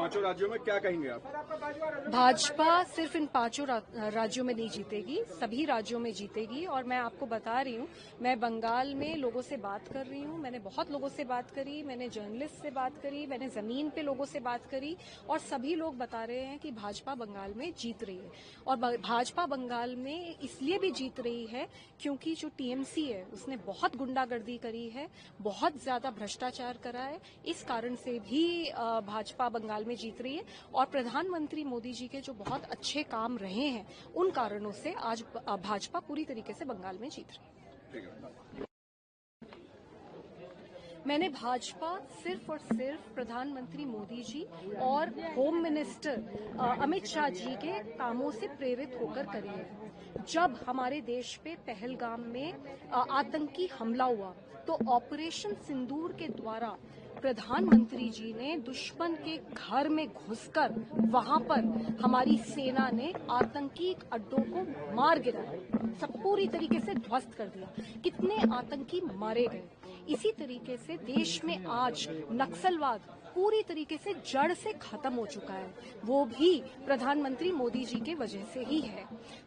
पांचों राज्यों में क्या कहेंगे आप? भाजपा सिर्फ इन 5 राज्यों में नहीं जीतेगी, सभी राज्यों में जीतेगी। और मैं आपको बता रही हूँ, मैं बंगाल में लोगों से बात कर रही हूँ, मैंने बहुत लोगों से बात करी, मैंने जर्नलिस्ट से बात करी, मैंने जमीन पे लोगों से बात करी, और सभी लोग बता रहे हैं कि भाजपा बंगाल में जीत रही है। और भाजपा बंगाल में इसलिए भी जीत रही है क्योंकि जो टीएमसी है उसने बहुत गुंडागर्दी करी है, बहुत ज्यादा भ्रष्टाचार करा है, इस कारण से भी भाजपा बंगाल में जीत रही है। और प्रधानमंत्री मोदी जी के जो बहुत अच्छे काम रहे हैं, उन कारणों से आज भाजपा पूरी तरीके से बंगाल में जीत रही है। मैंने भाजपा सिर्फ और सिर्फ प्रधानमंत्री मोदी जी और होम मिनिस्टर अमित शाह जी के कामों से प्रेरित होकर करी है। जब हमारे देश पे पहलगाम में आतंकी हमला हुआ तो ऑपरेशन सिंदूर के द्वारा प्रधानमंत्री जी ने दुश्मन के घर में घुसकर वहां पर हमारी सेना ने आतंकी अड्डों को मार गिराया, सब पूरी तरीके से ध्वस्त कर दिया। कितने आतंकी मारे गए। इसी तरीके से देश में आज नक्सलवाद पूरी तरीके से जड़ से खत्म हो चुका है, वो भी प्रधानमंत्री मोदी जी के वजह से ही है,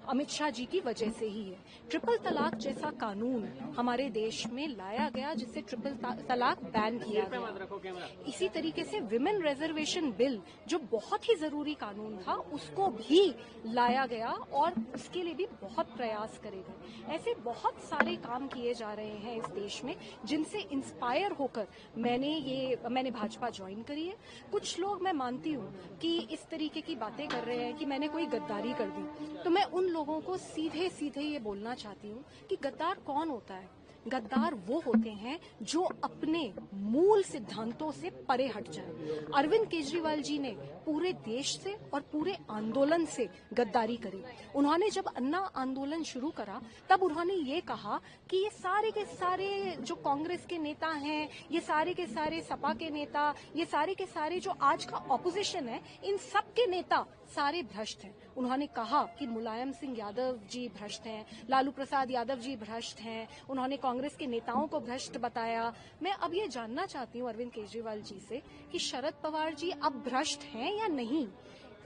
अमित शाह जी की वजह से ही है। ट्रिपल तलाक जैसा कानून हमारे देश में लाया गया जिससे ट्रिपल तलाक बैन किया गया। इसी तरीके से विमेन रिजर्वेशन बिल जो बहुत ही जरूरी कानून था उसको भी लाया गया और उसके लिए भी बहुत प्रयास करे गए। ऐसे बहुत सारे काम किए जा रहे हैं इस देश में जिनसे इंस्पायर होकर मैंने भाजपा ज्वाइन करी है। कुछ लोग, मैं मानती हूँ कि इस तरीके की बातें कर रहे हैं कि मैंने कोई गद्दारी कर दी, तो मैं उन लोगों को सीधे सीधे ये बोलना चाहती हूँ कि गद्दार कौन होता है। गद्दार वो होते हैं जो अपने मूल सिद्धांतों से परे हट जाए। अरविंद केजरीवाल जी ने पूरे देश से और पूरे आंदोलन से गद्दारी करी। उन्होंने जब अन्ना आंदोलन शुरू करा तब उन्होंने ये कहा कि ये सारे के सारे जो कांग्रेस के नेता हैं, ये सारे के सारे सपा के नेता, ये सारे के सारे जो आज का ऑपोजिशन है, इन सब के नेता सारे भ्रष्ट हैं। उन्होंने कहा कि मुलायम सिंह यादव जी भ्रष्ट हैं, लालू प्रसाद यादव जी भ्रष्ट हैं, उन्होंने कांग्रेस के नेताओं को भ्रष्ट बताया। मैं अब ये जानना चाहती हूँ अरविंद केजरीवाल जी से कि शरद पवार जी अब भ्रष्ट हैं या नहीं?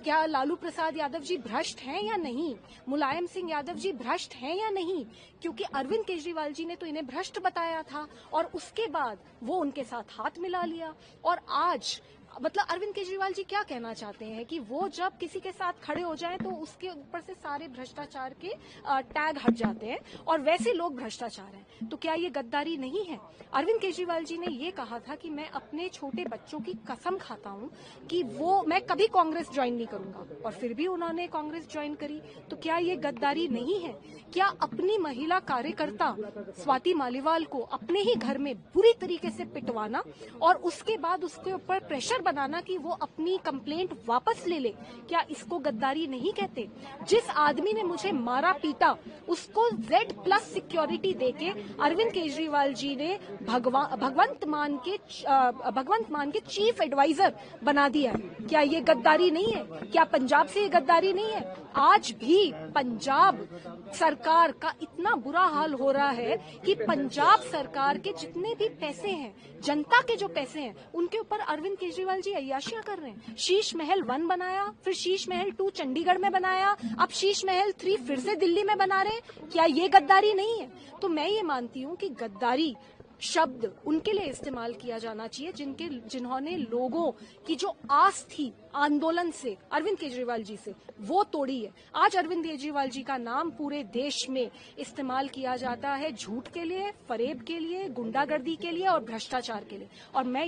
क्या लालू प्रसाद यादव जी भ्रष्ट हैं या नहीं? मुलायम सिंह यादव जी भ्रष्ट हैं या नहीं? क्योंकि अरविंद केजरीवाल जी ने तो इन्हें भ्रष्ट बताया था और उसके बाद वो उनके साथ हाथ मिला लिया। और आज मतलब अरविंद केजरीवाल जी क्या कहना चाहते हैं कि वो जब किसी के साथ खड़े हो जाएं तो उसके ऊपर से सारे भ्रष्टाचार के टैग हट जाते हैं और वैसे लोग भ्रष्टाचार हैं। तो क्या ये गद्दारी नहीं है? अरविंद केजरीवाल जी ने ये कहा था कि मैं अपने छोटे बच्चों की कसम खाता हूं कि मैं कभी कांग्रेस ज्वाइन नहीं करूंगा, और फिर भी उन्होंने कांग्रेस ज्वाइन करी। तो क्या ये गद्दारी नहीं है? क्या अपनी महिला कार्यकर्ता स्वाति मालीवाल को अपने ही घर में बुरी तरीके से पिटवाना और उसके बाद उसके ऊपर प्रेशर बनाना कि वो अपनी कंप्लेंट वापस ले ले, क्या इसको गद्दारी नहीं कहते? जिस आदमी ने मुझे मारा पीटा उसको Z+ सिक्योरिटी देके अरविंद केजरीवाल जी ने भगवंत मान के चीफ एडवाइजर बना दिया है। क्या ये गद्दारी नहीं है? क्या पंजाब से ये गद्दारी नहीं है? आज भी पंजाब सरकार का इतना बुरा हाल हो रहा है कि पंजाब सरकार के जितने भी पैसे हैं, जनता के जो पैसे हैं, उनके ऊपर अरविंद केजरीवाल जी अय्याशियां कर रहे हैं। शीश महल 1 बनाया, फिर शीश महल 2 चंडीगढ़ में बनाया, अब शीश महल 3 फिर से दिल्ली में बना रहे हैं। क्या ये गद्दारी नहीं है? तो मैं ये मानती हूँ कि गद्दारी शब्द उनके लिए इस्तेमाल किया जाना चाहिए जिन्होंने लोगों की जो आस थी आंदोलन से, अरविंद केजरीवाल जी से, वो तोड़ी है। आज अरविंद केजरीवाल जी का नाम पूरे देश में इस्तेमाल किया जाता है झूठ के लिए, फरेब के लिए, गुंडागर्दी के लिए और भ्रष्टाचार के लिए। और मैं